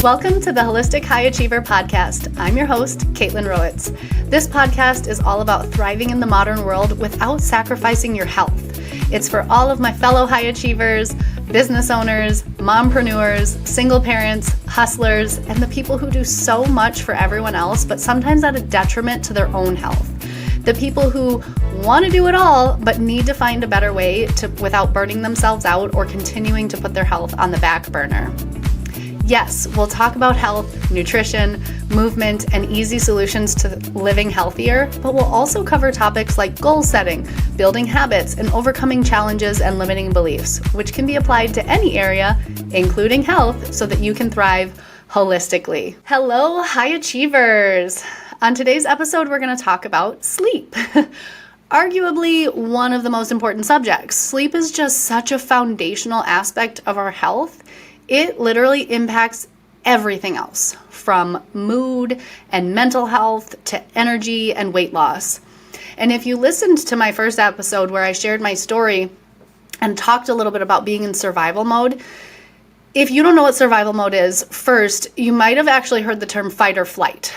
Welcome to the Holistic High Achiever podcast. I'm your host, Kaitlin Rohowetz. This podcast is all about thriving in the modern world without sacrificing your health. It's for all of my fellow high achievers, business owners, mompreneurs, single parents, hustlers, and the people who do so much for everyone else, but sometimes at a detriment to their own health. The people who want to do it all, but need to find a better way to without burning themselves out or continuing to put their health on the back burner. Yes, we'll talk about health, nutrition, movement, and easy solutions to living healthier, but we'll also cover topics like goal setting, building habits, and overcoming challenges and limiting beliefs, which can be applied to any area, including health, so that you can thrive holistically. Hello, high achievers! On today's episode, we're going to talk about sleep. Arguably one of the most important subjects. Sleep is just such a foundational aspect of our health. It literally impacts everything else, from mood and mental health to energy and weight loss. And if you listened to my first episode where I shared my story and talked a little bit about being in survival mode, if you don't know what survival mode is, first, you might have actually heard the term fight or flight.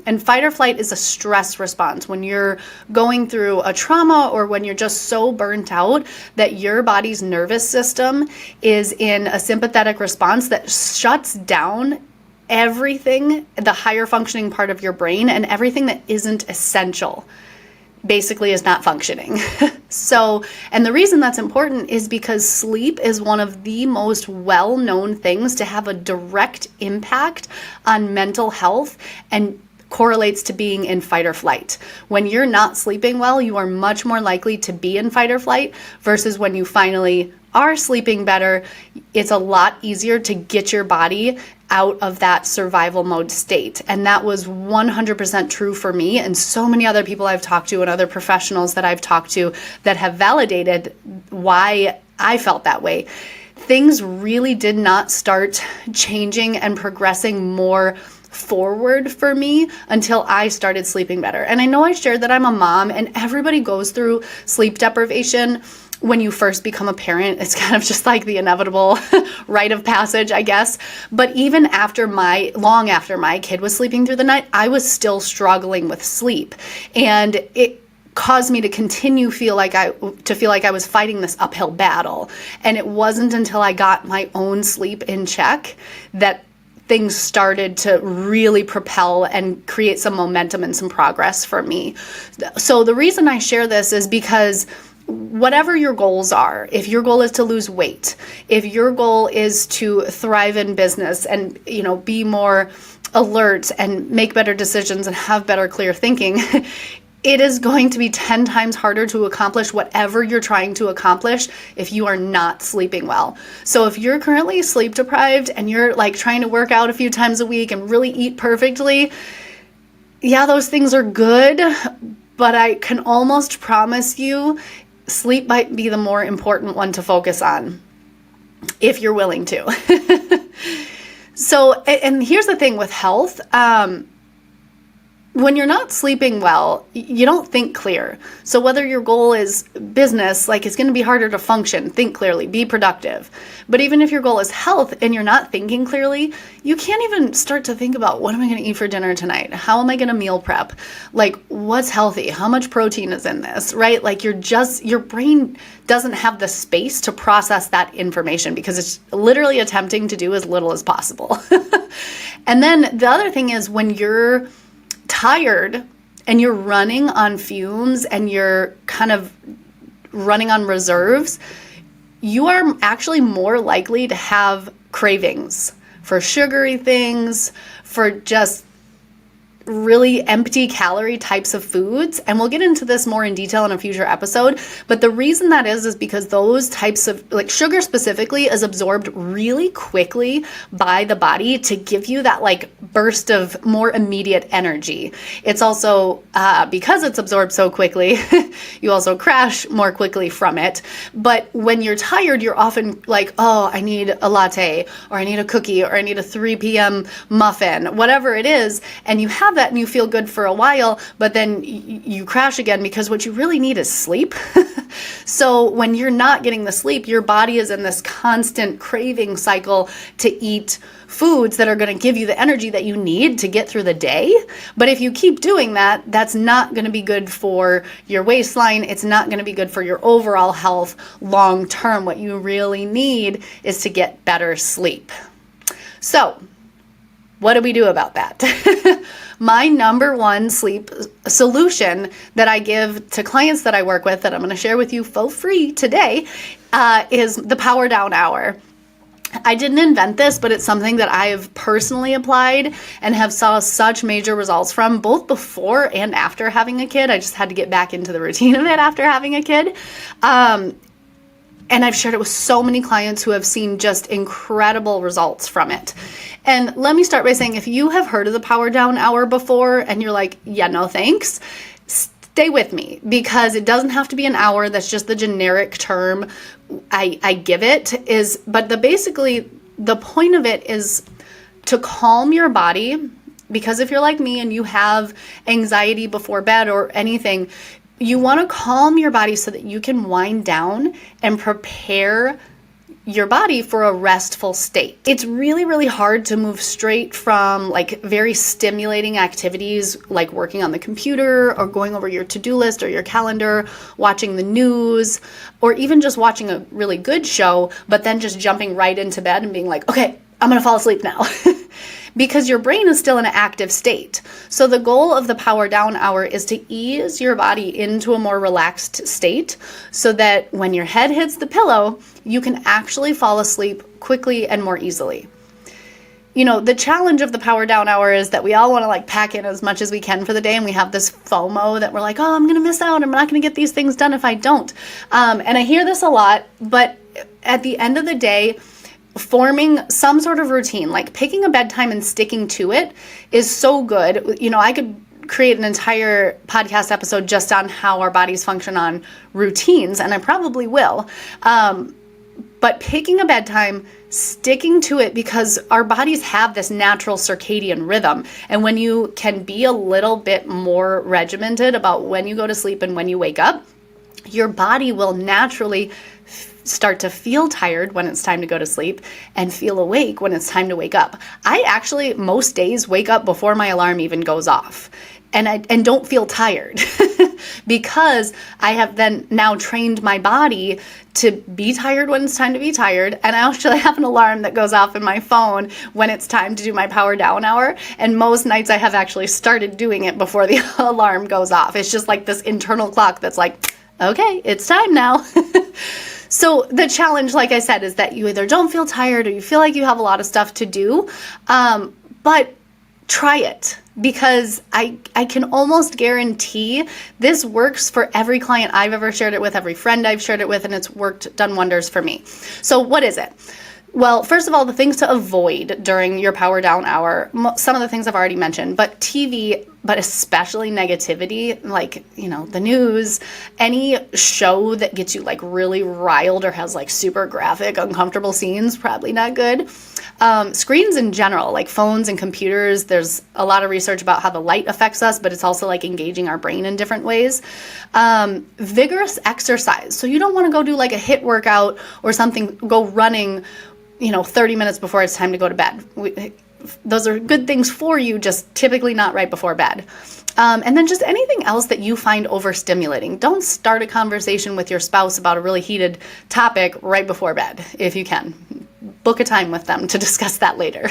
And fight or flight is a stress response when you're going through a trauma or when you're just so burnt out that your body's nervous system is in a sympathetic response that shuts down everything, the higher functioning part of your brain, and everything that isn't essential basically is not functioning. And the reason that's important is because sleep is one of the most well-known things to have a direct impact on mental health and correlates to being in fight or flight. When you're not sleeping well, you are much more likely to be in fight or flight versus when you finally are sleeping better, it's a lot easier to get your body out of that survival mode state. And that was 100% true for me and so many other people I've talked to and other professionals that I've talked to that have validated why I felt that way. Things really did not start changing and progressing more forward for me until I started sleeping better. And I know I shared that I'm a mom and everybody goes through sleep deprivation when you first become a parent. It's kind of just like the inevitable rite of passage, I guess. But even long after my kid was sleeping through the night, I was still struggling with sleep. And it caused me to continue to feel like I was fighting this uphill battle. And it wasn't until I got my own sleep in check that things started to really propel and create some momentum and some progress for me. So the reason I share this is because whatever your goals are, if your goal is to lose weight, if your goal is to thrive in business and, be more alert and make better decisions and have better clear thinking, it is going to be 10 times harder to accomplish whatever you're trying to accomplish if you are not sleeping well. So if you're currently sleep deprived and you're trying to work out a few times a week and really eat perfectly, yeah, those things are good, but I can almost promise you sleep might be the more important one to focus on if you're willing to. So, and here's the thing with health, when you're not sleeping well, you don't think clear. So whether your goal is business, it's going to be harder to function, think clearly, be productive. But even if your goal is health and you're not thinking clearly, you can't even start to think about what am I going to eat for dinner tonight? How am I going to meal prep? What's healthy? How much protein is in this, right? Your brain doesn't have the space to process that information because it's literally attempting to do as little as possible. And then the other thing is when you're tired and you're running on fumes and you're kind of running on reserves, you are actually more likely to have cravings for sugary things, for just really empty calorie types of foods. And we'll get into this more in detail in a future episode. But the reason that is because those types of, sugar specifically, is absorbed really quickly by the body to give you that burst of more immediate energy. It's also, because it's absorbed so quickly, you also crash more quickly from it. But when you're tired, you're often oh, I need a latte, or I need a cookie, or I need a 3 p.m. muffin, whatever it is. And you have that and you feel good for a while, but then you crash again because what you really need is sleep. So when you're not getting the sleep, your body is in this constant craving cycle to eat foods that are going to give you the energy that you need to get through the day. But if you keep doing that, that's not going to be good for your waistline. It's not going to be good for your overall health long term. What you really need is to get better sleep. So what do we do about that? My number one sleep solution that I give to clients that I work with, that I'm going to share with you for free today, is the Power Down Hour. I didn't invent this, but it's something that I have personally applied and have saw such major results from, both before and after having a kid. I just had to get back into the routine of it after having a kid. And I've shared it with so many clients who have seen just incredible results from it. And let me start by saying, if you have heard of the Power Down Hour before and you're like, yeah, no thanks, stay with me, because it doesn't have to be an hour. That's just the generic term I give it. But basically the point of it is to calm your body, because if you're like me and you have anxiety before bed or anything, you want to calm your body so that you can wind down and prepare your body for a restful state. It's really, really hard to move straight from like very stimulating activities like working on the computer or going over your to-do list or your calendar, watching the news, or even just watching a really good show, but then just jumping right into bed and being like, okay, I'm going to fall asleep now. Because your brain is still in an active state. So the goal of the Power Down Hour is to ease your body into a more relaxed state so that when your head hits the pillow, you can actually fall asleep quickly and more easily. You know, the challenge of the Power Down Hour is that we all want to like pack in as much as we can for the day, and we have this FOMO that we're like, oh, I'm going to miss out. I'm not going to get these things done if I don't. And I hear this a lot, but at the end of the day, forming some sort of routine, like picking a bedtime and sticking to it, is so good. You know, I could create an entire podcast episode just on how our bodies function on routines, and I probably will. But picking a bedtime, sticking to it, because our bodies have this natural circadian rhythm. And when you can be a little bit more regimented about when you go to sleep and when you wake up, your body will naturally start to feel tired when it's time to go to sleep and feel awake when it's time to wake up. I actually most days wake up before my alarm even goes off, and don't feel tired because I have then now trained my body to be tired when it's time to be tired. And I actually have an alarm that goes off in my phone when it's time to do my Power Down Hour. And most nights I have actually started doing it before the alarm goes off. It's just like this internal clock that's like, okay, it's time now. So the challenge, like I said, is that you either don't feel tired or you feel like you have a lot of stuff to do, but try it, because I can almost guarantee this works for every client I've ever shared it with, every friend I've shared it with, and it's done wonders for me. So what is it? Well, first of all, the things to avoid during your Power Down Hour, some of the things I've already mentioned, but TV, but especially negativity, like, you know, the news, any show that gets you like really riled or has like super graphic, uncomfortable scenes, probably not good. Screens in general, like phones and computers, there's a lot of research about how the light affects us, but it's also like engaging our brain in different ways. Vigorous exercise. So you don't want to go do like a HIIT workout or something, go running, 30 minutes before it's time to go to bed. Those are good things for you, just typically not right before bed. And then just anything else that you find overstimulating. Don't start a conversation with your spouse about a really heated topic right before bed, if you can. Book a time with them to discuss that later.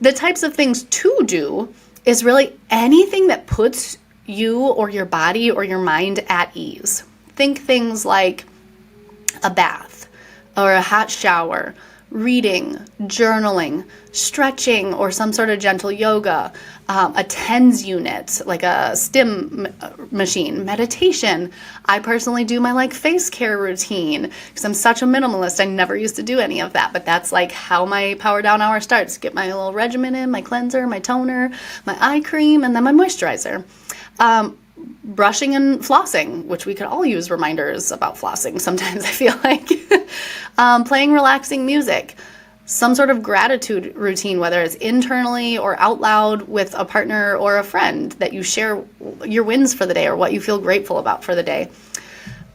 The types of things to do is really anything that puts you or your body or your mind at ease. Think things like a bath or a hot shower, reading, journaling, stretching, or some sort of gentle yoga, a TENS unit, like a stim machine, meditation. I personally do my face care routine because I'm such a minimalist. I never used to do any of that, but that's like how my Power Down Hour starts. Get my little regimen in, my cleanser, my toner, my eye cream, and then my moisturizer. Brushing and flossing, which we could all use reminders about flossing sometimes, I feel like. Playing relaxing music, some sort of gratitude routine, whether it's internally or out loud with a partner or a friend, that you share your wins for the day or what you feel grateful about for the day.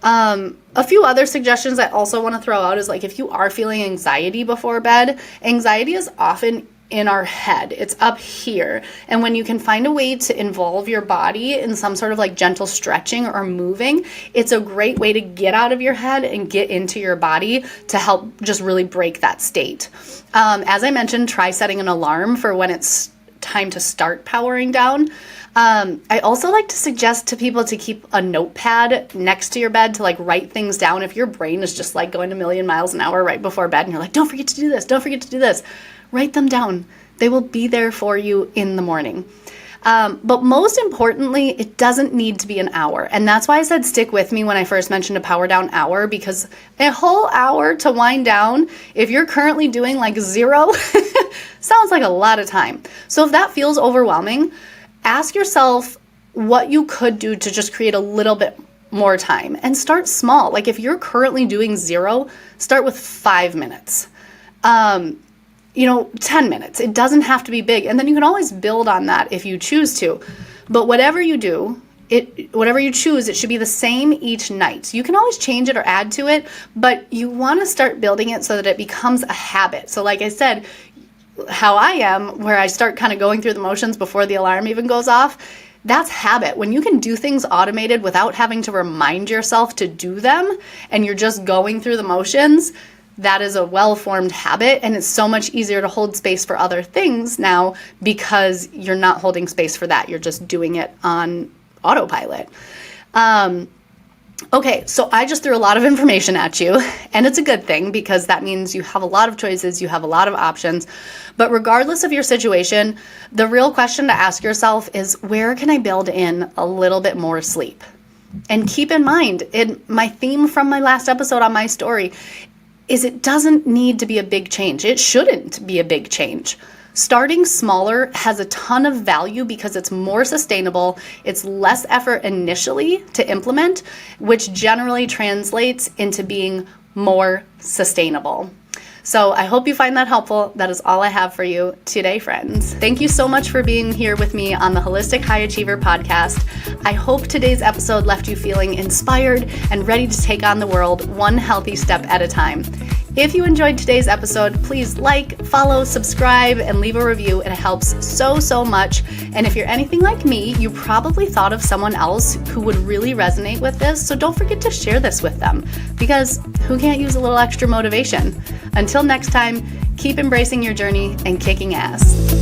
A few other suggestions I also want to throw out is like if you are feeling anxiety before bed, anxiety is often in our head. It's up here. And when you can find a way to involve your body in some sort of like gentle stretching or moving, it's a great way to get out of your head and get into your body to help just really break that state. As I mentioned, try setting an alarm for when it's time to start powering down. I also like to suggest to people to keep a notepad next to your bed to like write things down. If your brain is just like going a million miles an hour right before bed and you're like, don't forget to do this, don't forget to do this, write them down. They will be there for you in the morning. But most importantly, it doesn't need to be an hour. And that's why I said stick with me when I first mentioned a power down hour, because a whole hour to wind down, if you're currently doing like 0, sounds like a lot of time. So if that feels overwhelming, ask yourself what you could do to just create a little bit more time and start small. Like if you're currently doing 0, start with 5 minutes. 10 minutes. It doesn't have to be big. And then you can always build on that if you choose to. But whatever you do, whatever you choose, it should be the same each night. You can always change it or add to it, but you want to start building it so that it becomes a habit. So like I said, how I am, where I start kind of going through the motions before the alarm even goes off, that's habit. When you can do things automated without having to remind yourself to do them, and you're just going through the motions, that is a well-formed habit, and it's so much easier to hold space for other things now because you're not holding space for that. You're just doing it on autopilot. Okay, so I just threw a lot of information at you, and it's a good thing because that means you have a lot of choices, you have a lot of options. But regardless of your situation, the real question to ask yourself is, where can I build in a little bit more sleep? And keep in mind, my theme from my last episode on my story is it doesn't need to be a big change. It shouldn't be a big change. Starting smaller has a ton of value because it's more sustainable, it's less effort initially to implement, which generally translates into being more sustainable. So I hope you find that helpful. That is all I have for you today, friends. Thank you so much for being here with me on the Holistic High Achiever podcast. I hope today's episode left you feeling inspired and ready to take on the world one healthy step at a time. If you enjoyed today's episode, please like, follow, subscribe, and leave a review. It helps so much. And if you're anything like me, you probably thought of someone else who would really resonate with this. So don't forget to share this with them, because who can't use a little extra motivation? Until next time, keep embracing your journey and kicking ass.